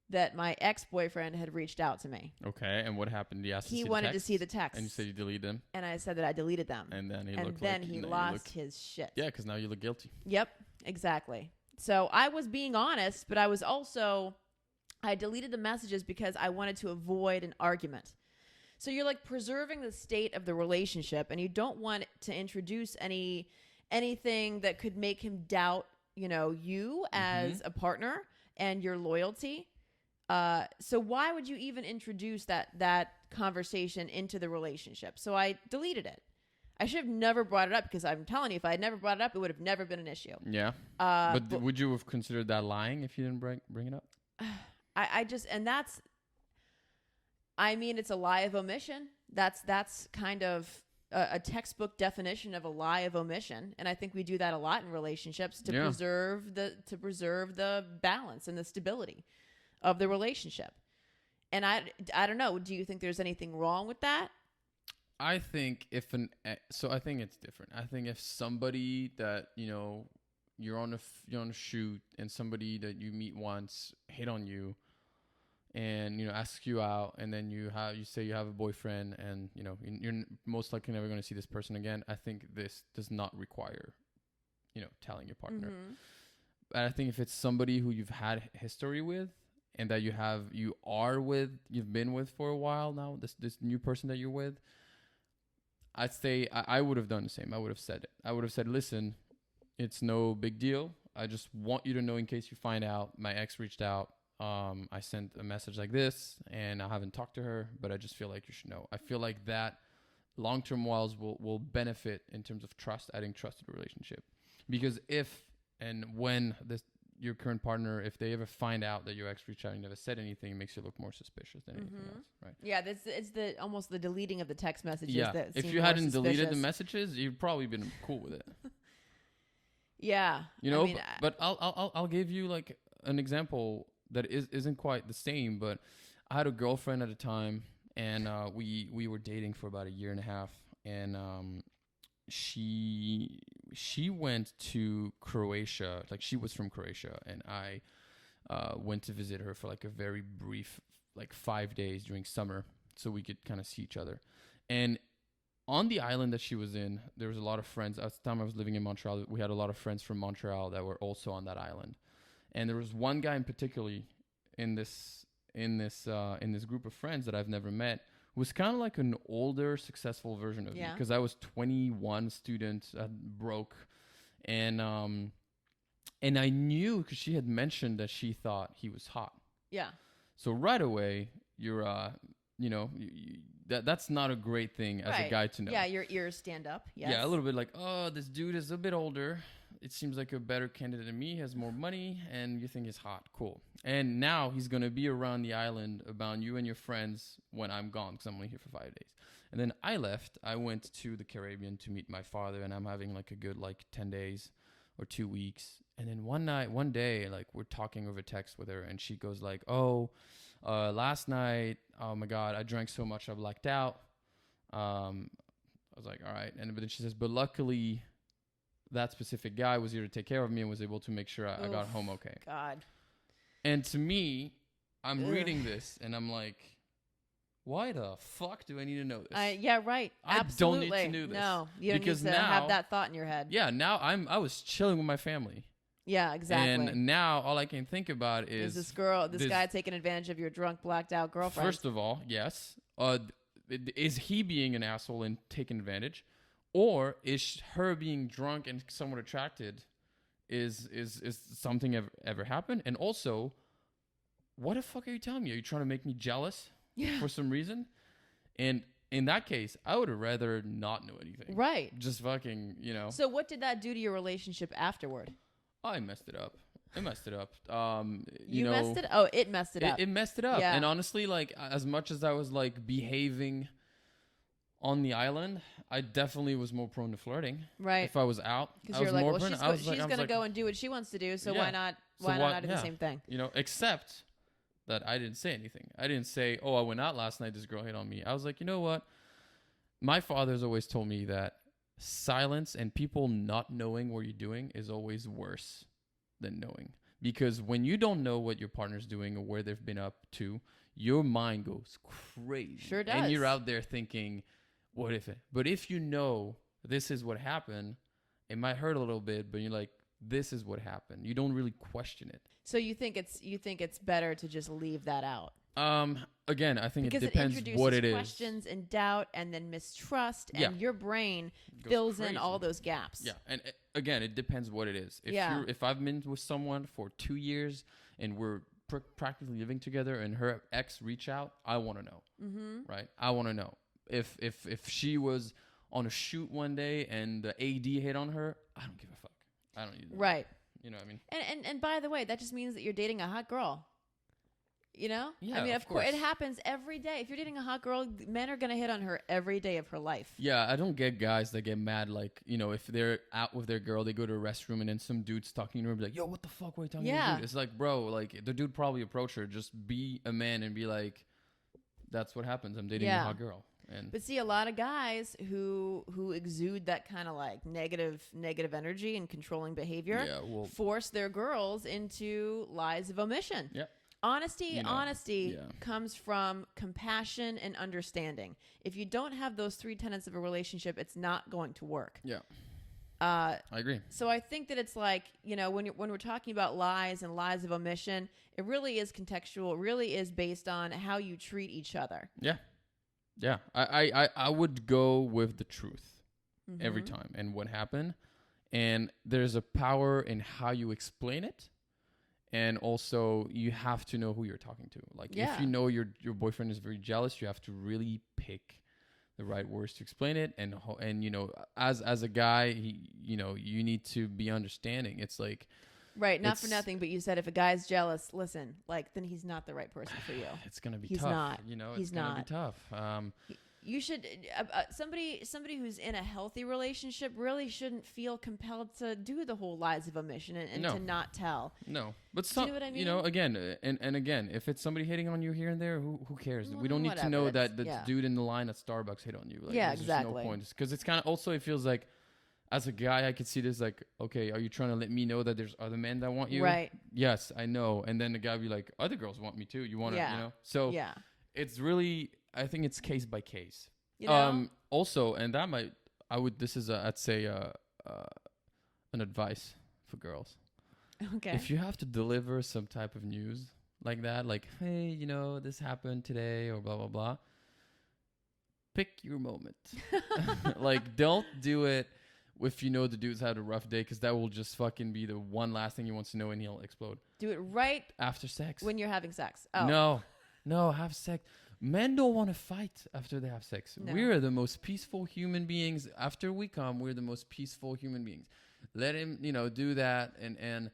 that my ex-boyfriend had reached out to me. Okay, and what happened? He wanted to see the text. And you said you deleted them? And I said that I deleted them. And then he lost his shit. Yeah, because now you look guilty. Yep, exactly. So I was being honest, but I was also... I deleted the messages because I wanted to avoid an argument. So you're like preserving the state of the relationship, and you don't want to introduce anything that could make him doubt, you as a partner and your loyalty. So why would you even introduce that conversation into the relationship? So I deleted it. I should have never brought it up, because I'm telling you, if I had never brought it up, it would have never been an issue. Yeah. But would you have considered that lying if you didn't bring it up? It's a lie of omission. That's kind of a textbook definition of a lie of omission. And I think we do that a lot in relationships to preserve the balance and the stability of the relationship. And I don't know. Do you think there's anything wrong with that? I think I think it's different. I think if somebody that, you're on a shoot and somebody that you meet once hit on you and, asks you out, and then you say you have a boyfriend, and, you're most likely never going to see this person again. I think this does not require, telling your partner. Mm-hmm. But I think if it's somebody who you've had history with, and that you've been with for a while now, this new person that you're with, I'd say I would have done the same. I would have said it. I would have said, listen, it's no big deal. I just want you to know, in case you find out, my ex reached out. I sent a message like this, and I haven't talked to her, but I just feel like you should know. I feel like that long-term wise will benefit in terms of trust, adding trust to the relationship. Because if and when your current partner, if they ever find out that your ex reached out and never said anything, it makes you look more suspicious than anything else, right? Yeah, it's almost the deleting of the text messages. Yeah, that if you hadn't deleted the messages, you'd probably been cool with it. Yeah, but I'll give you like an example that isn't quite the same. But I had a girlfriend at a time, and we were dating for about 1.5 years, and she went to Croatia. Like, she was from Croatia, and I went to visit her for like a very brief, like 5 days during summer, so we could kind of see each other. And on the island that she was in, there was a lot of friends. At the time I was living in Montreal, we had a lot of friends from Montreal that were also on that island. And there was one guy in particular in this group of friends that I've never met, who was kind of like an older, successful version of me, because I was 21, student, broke, and I knew, because she had mentioned that she thought he was hot. Yeah. So right away, that's not a great thing as a guy to know. Yeah, your ears stand up. Yes. Yeah, a little bit like, oh, this dude is a bit older. It seems like a better candidate than me, has more money, and you think he's hot. Cool. And now he's going to be around the island about you and your friends when I'm gone, because I'm only here for 5 days. And then I left. I went to the Caribbean to meet my father, and I'm having like a good 10 days or 2 weeks. And then one day, like, we're talking over text with her, and she goes like, oh, last night, oh my God, I drank so much I blacked out. I was like, all right. But then she says, but luckily that specific guy was here to take care of me and was able to make sure I got home okay. God. And to me, I'm reading this and I'm like, why the fuck do I need to know this? Yeah, right. Absolutely. I don't need to know this. No, you don't need to have that thought in your head. Yeah, now I was chilling with my family. Yeah, exactly. And now all I can think about is this guy taking advantage of your drunk, blacked out girlfriend? First of all, yes. Is he being an asshole and taking advantage? Or is her being drunk and somewhat attracted is something ever happened? And also, what the fuck are you telling me? Are you trying to make me jealous for some reason? And in that case, I would have rather not know anything. Right. Just fucking, So what did that do to your relationship afterward? I messed it up. It messed it up. Messed it? Oh, it messed it up. It messed it up. Yeah. And honestly, like, as much as I was like behaving on the island, I definitely was more prone to flirting. Right. If I was out, because you're like, well, she's going to go and do what she wants to do, so why not do the same thing? Except that I didn't say anything. I didn't say, oh, I went out last night, this girl hit on me. I was like, you know what? My father's always told me that silence and people not knowing what you're doing is always worse than knowing. Because when you don't know what your partner's doing or where they've been up to, your mind goes crazy. Sure does. And you're out there thinking, what if it? But if you know this is what happened, it might hurt a little bit, but you're like, this is what happened. You don't really question it. So you think it's better to just leave that out? Again, I think because it depends what it is. Questions and doubt and then mistrust, and your brain fills in all those gaps. Yeah, and again, it depends what it is. If I've been with someone for 2 years and we're practically living together and her ex reach out, I want to know. Mm-hmm. Right? I want to know. If she was on a shoot one day and the AD hit on her, I don't give a fuck. I don't need that. Right. You know what I mean? And by the way, that just means that you're dating a hot girl. You know? Yeah, I mean, of course. It happens every day. If you're dating a hot girl, men are going to hit on her every day of her life. Yeah, I don't get guys that get mad, like, if they're out with their girl, they go to a restroom and then some dude's talking to her and be like, yo, what the fuck were you talking to? Dude? It's like, bro, like, the dude probably approached her. Just be a man and be like, that's what happens. I'm dating a hot girl. But see, a lot of guys who exude that kind of like negative energy and controlling behavior force their girls into lies of omission. Yeah. Honesty comes from compassion and understanding. If you don't have those 3 tenets of a relationship, it's not going to work. Yeah. I agree. So I think that it's like, when we're talking about lies and lies of omission, it really is contextual. It really is based on how you treat each other. Yeah. Yeah. I would go with the truth every time and what happened. And there's a power in how you explain it. And also you have to know who you're talking to. Like if you know your boyfriend is very jealous, you have to really pick the right words to explain it. And as a guy, you need to be understanding. It's like, right, not for nothing, but you said if a guy's jealous, listen, like then he's not the right person for you. It's gonna be tough. He's not. It's gonna be tough. You should somebody who's in a healthy relationship really shouldn't feel compelled to do the whole lies of omission and to not tell. No, but some, do you know what I mean? Again, and again, if it's somebody hitting on you here and there, who cares? Well, we don't need to know that the yeah. dude in the line at Starbucks hit on you. Like, yeah, there's exactly. Just no point, because it's kind of also it feels like, as a guy, I could see this like, okay, are you trying to let me know that there's other men that want you? Right. Yes, I know. And then the guy be like, other girls want me too. You want to, So it's really, I think it's case by case. Also, and this is I'd say an advice for girls. Okay. If you have to deliver some type of news like that, like, hey, this happened today or blah, blah, blah, pick your moment. Like, don't do it if the dude's had a rough day, because that will just fucking be the one last thing he wants to know and he'll explode. Do it right after sex. When you're having sex. Oh. No, have sex. Men don't want to fight after they have sex. No. We're the most peaceful human beings. After we come, we're the most peaceful human beings. Let him, do that and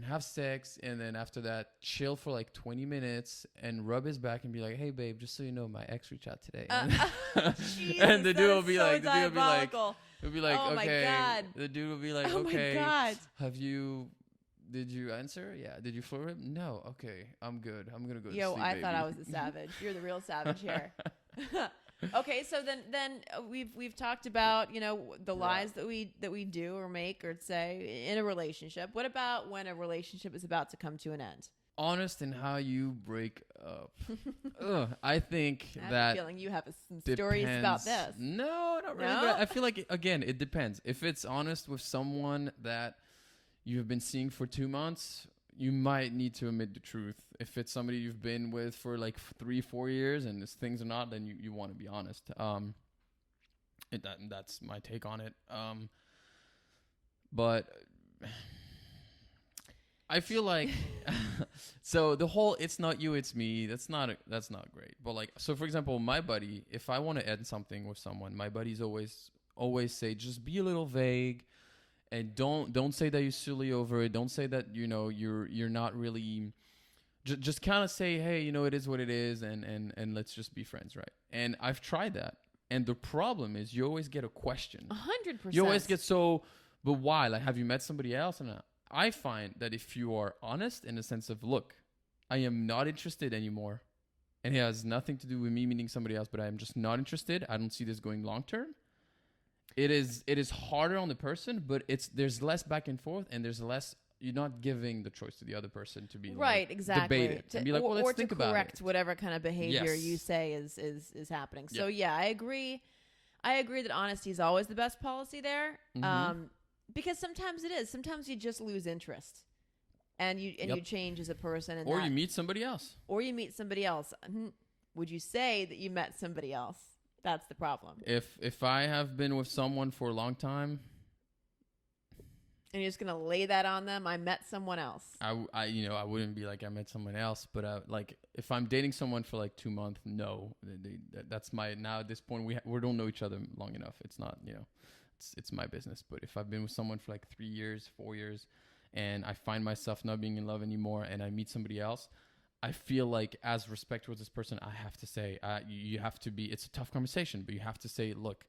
have sex, and then after that, chill for like 20 minutes and rub his back and be like, "Hey, babe, just so you know, my ex reached out today." Jesus, and the dude will be so like, diabolical. He'll be like, oh okay. My God. The dude will be like, oh okay, my God. Did you answer? Yeah. Did you flirt him? No. Okay. I'm good. I'm going to go to sleep, I thought I was a savage. You're the real savage here. Okay. So then we've talked about, the lies that we do or make or say in a relationship. What about when a relationship is about to come to an end? Honest in how you break up. I think I that have a feeling you have some stories about this. No, not really. No? But I feel like, again, it depends. If it's honest with someone that you've been seeing for 2 months, you might need to admit the truth. If it's somebody you've been with for like 3-4 years and things are not, then you want to be honest. That's my take on it. But I feel like so the whole "it's not you, it's me," that's not great. But like, so for example, my buddy, if I want to end something with someone, my buddies always say, just be a little vague. And don't say that you're silly over it. Don't say that you're not really. Just kind of say, hey, it is what it is, and let's just be friends, right? And I've tried that, and the problem is you always get a question. 100%. You always get but why? Like, have you met somebody else? And I find that if you are honest in the sense of, look, I am not interested anymore, and it has nothing to do with me meeting somebody else, but I am just not interested. I don't see this going long term. It is harder on the person, but there's less back and forth, and there's less. You're not giving the choice to the other person to be right, exactly. Debate it and be like, well, let's think about it. Or to correct whatever kind of behavior you say is happening. So yeah, I agree. I agree that honesty is always the best policy there, because sometimes it is. Sometimes you just lose interest, and you change as a person, and you meet somebody else. Would you say that you met somebody else? That's the problem. If I have been with someone for a long time, and you're just gonna lay that on them, I met someone else. I wouldn't be like I met someone else, but like if I'm dating someone for like 2 months, no, that's now at this point we don't know each other long enough. It's not it's my business. But if I've been with someone for like 3 years, 4 years, and I find myself not being in love anymore, and I meet somebody else, I feel like as respect towards this person, I have to say, you have to be, it's a tough conversation, but you have to say, look,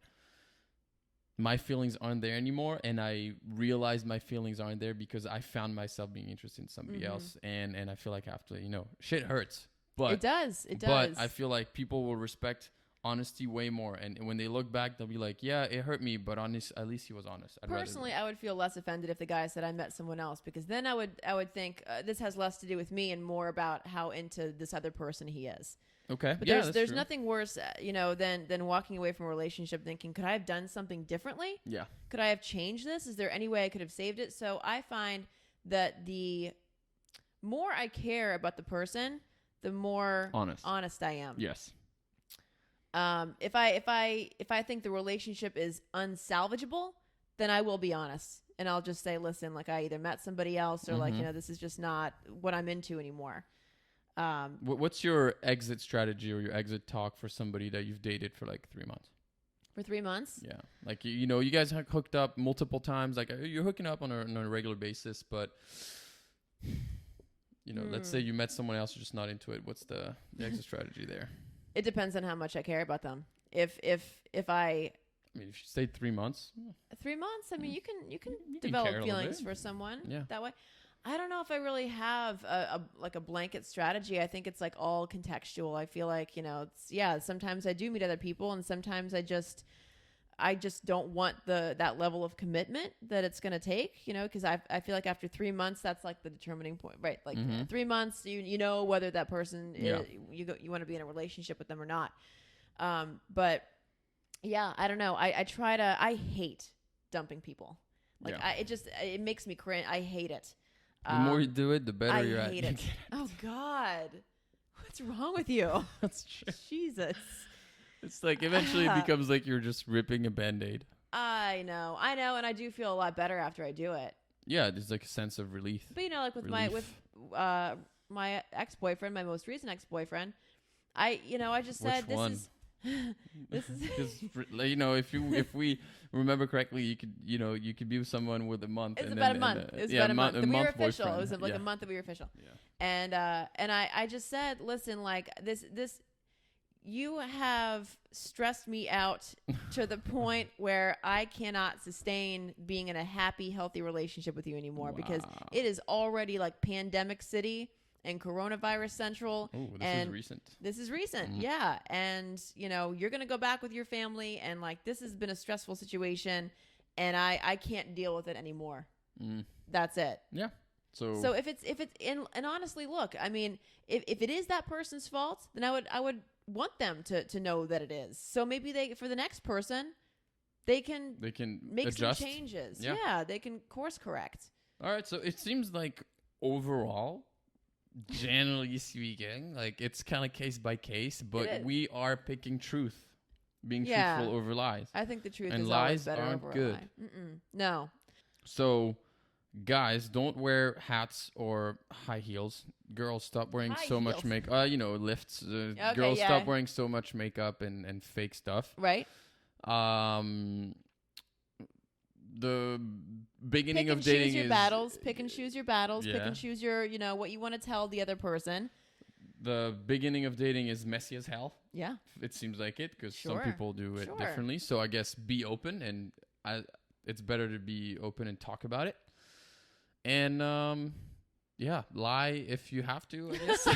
my feelings aren't there anymore. And I realized my feelings aren't there because I found myself being interested in somebody else. And I feel like I have to, shit hurts. But it does. But I feel like people will respect honesty way more, and when they look back, they'll be like, yeah, it hurt me, but at least he was honest. Personally, I would feel less offended if the guy said I met someone else, because then I would think this has less to do with me and more about how into this other person he is. Okay. But there's nothing worse, than walking away from a relationship thinking, could I have done something differently? Yeah. Could I have changed this? Is there any way I could have saved it? So I find that the more I care about the person, the more honest I am. Yes. If I think the relationship is unsalvageable, then I will be honest, and I'll just say, listen, like I either met somebody else or this is just not what I'm into anymore. What's your exit strategy or your exit talk for somebody that you've dated for like 3 months? For 3 months? Yeah, like you guys have hooked up multiple times. Like you're hooking up on a regular basis, but let's say you met someone else, you're just not into it. What's the exit strategy there? It depends on how much I care about them. If you stayed 3 months. 3 months, I mean, you can develop feelings for someone that way. I don't know if I really have a blanket strategy. I think it's like all contextual. I feel like, sometimes I do meet other people, and sometimes I just don't want that level of commitment that it's going to take, because I feel like after 3 months, that's like the determining point, right? Like 3 months, you know whether that person you want to be in a relationship with them or not. But yeah, I don't know. I hate dumping people. Like it makes me cringe. I hate it. The more you do it, the better you're at. I hate it. Oh God, what's wrong with you? That's true. Jesus. It's like eventually it becomes like you're just ripping a Band-Aid. I know, and I do feel a lot better after I do it. Yeah, there's like a sense of relief. But like with my ex-boyfriend, my most recent ex-boyfriend, I just said Which one? This is if we remember correctly, you could be with someone with a month. It's about a month. It was about a month. We were official. Boyfriend. It was like a month that we were official. Yeah. And I just said, listen, like this you have stressed me out to the point where I cannot sustain being in a happy, healthy relationship with you anymore, because it is already like pandemic city and coronavirus central. Oh, is recent. This is recent. Mm-hmm. Yeah. And you're going to go back with your family, and like, this has been a stressful situation, and I can't deal with it anymore. That's it. Yeah. So if it's and honestly, look, I mean, if it is that person's fault, then I would want them to know that it is. So maybe for the next person, they can make adjust. Some changes. Yeah, they can course correct. All right. So it seems like overall, generally speaking, like it's kind of case by case, but we are picking truth, being truthful over lies. I think the truth and is lies always better aren't over good. A lie. No. So, guys, don't wear hats or high heels. Girls, stop wearing so much makeup. Lifts. Girls, stop wearing so much makeup and fake stuff. Right. The beginning of dating is pick and choose your battles. Pick and choose your, what you want to tell the other person. The beginning of dating is messy as hell. Yeah. It seems like it, because some people do it differently. So I guess be open, and it's better to be open and talk about it. And lie if you have to, I guess.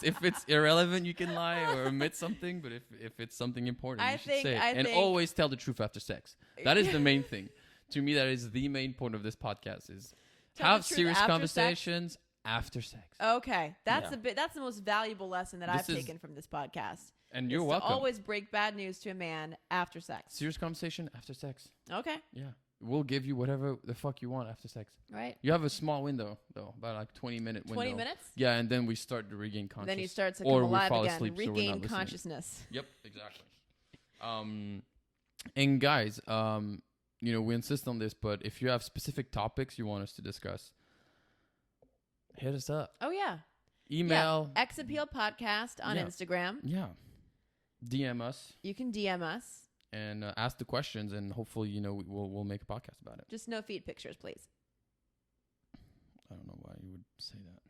if it's irrelevant, you can lie or omit something. But if it's something important, you should say it. And always tell the truth after sex. That is the main thing. To me, that is the main point of this podcast: is have serious conversations after sex. Okay, that's that's the most valuable lesson that I've taken from this podcast. And you're welcome. To always break bad news to a man after sex. Serious conversation after sex. Okay. Yeah. We'll give you whatever the fuck you want after sex. Right. You have a small window, though, about like 20-minute window. 20 minutes? Yeah, and then we start to regain consciousness. Then you start to come alive again. Regain consciousness. Yep, exactly. And guys, we insist on this, but if you have specific topics you want us to discuss, hit us up. Oh, yeah. Email. Yeah. ExAppeal Podcast on Instagram. Yeah. DM us. You can DM us. And ask the questions, and hopefully, we'll make a podcast about it. Just no feet pictures, please. I don't know why you would say that.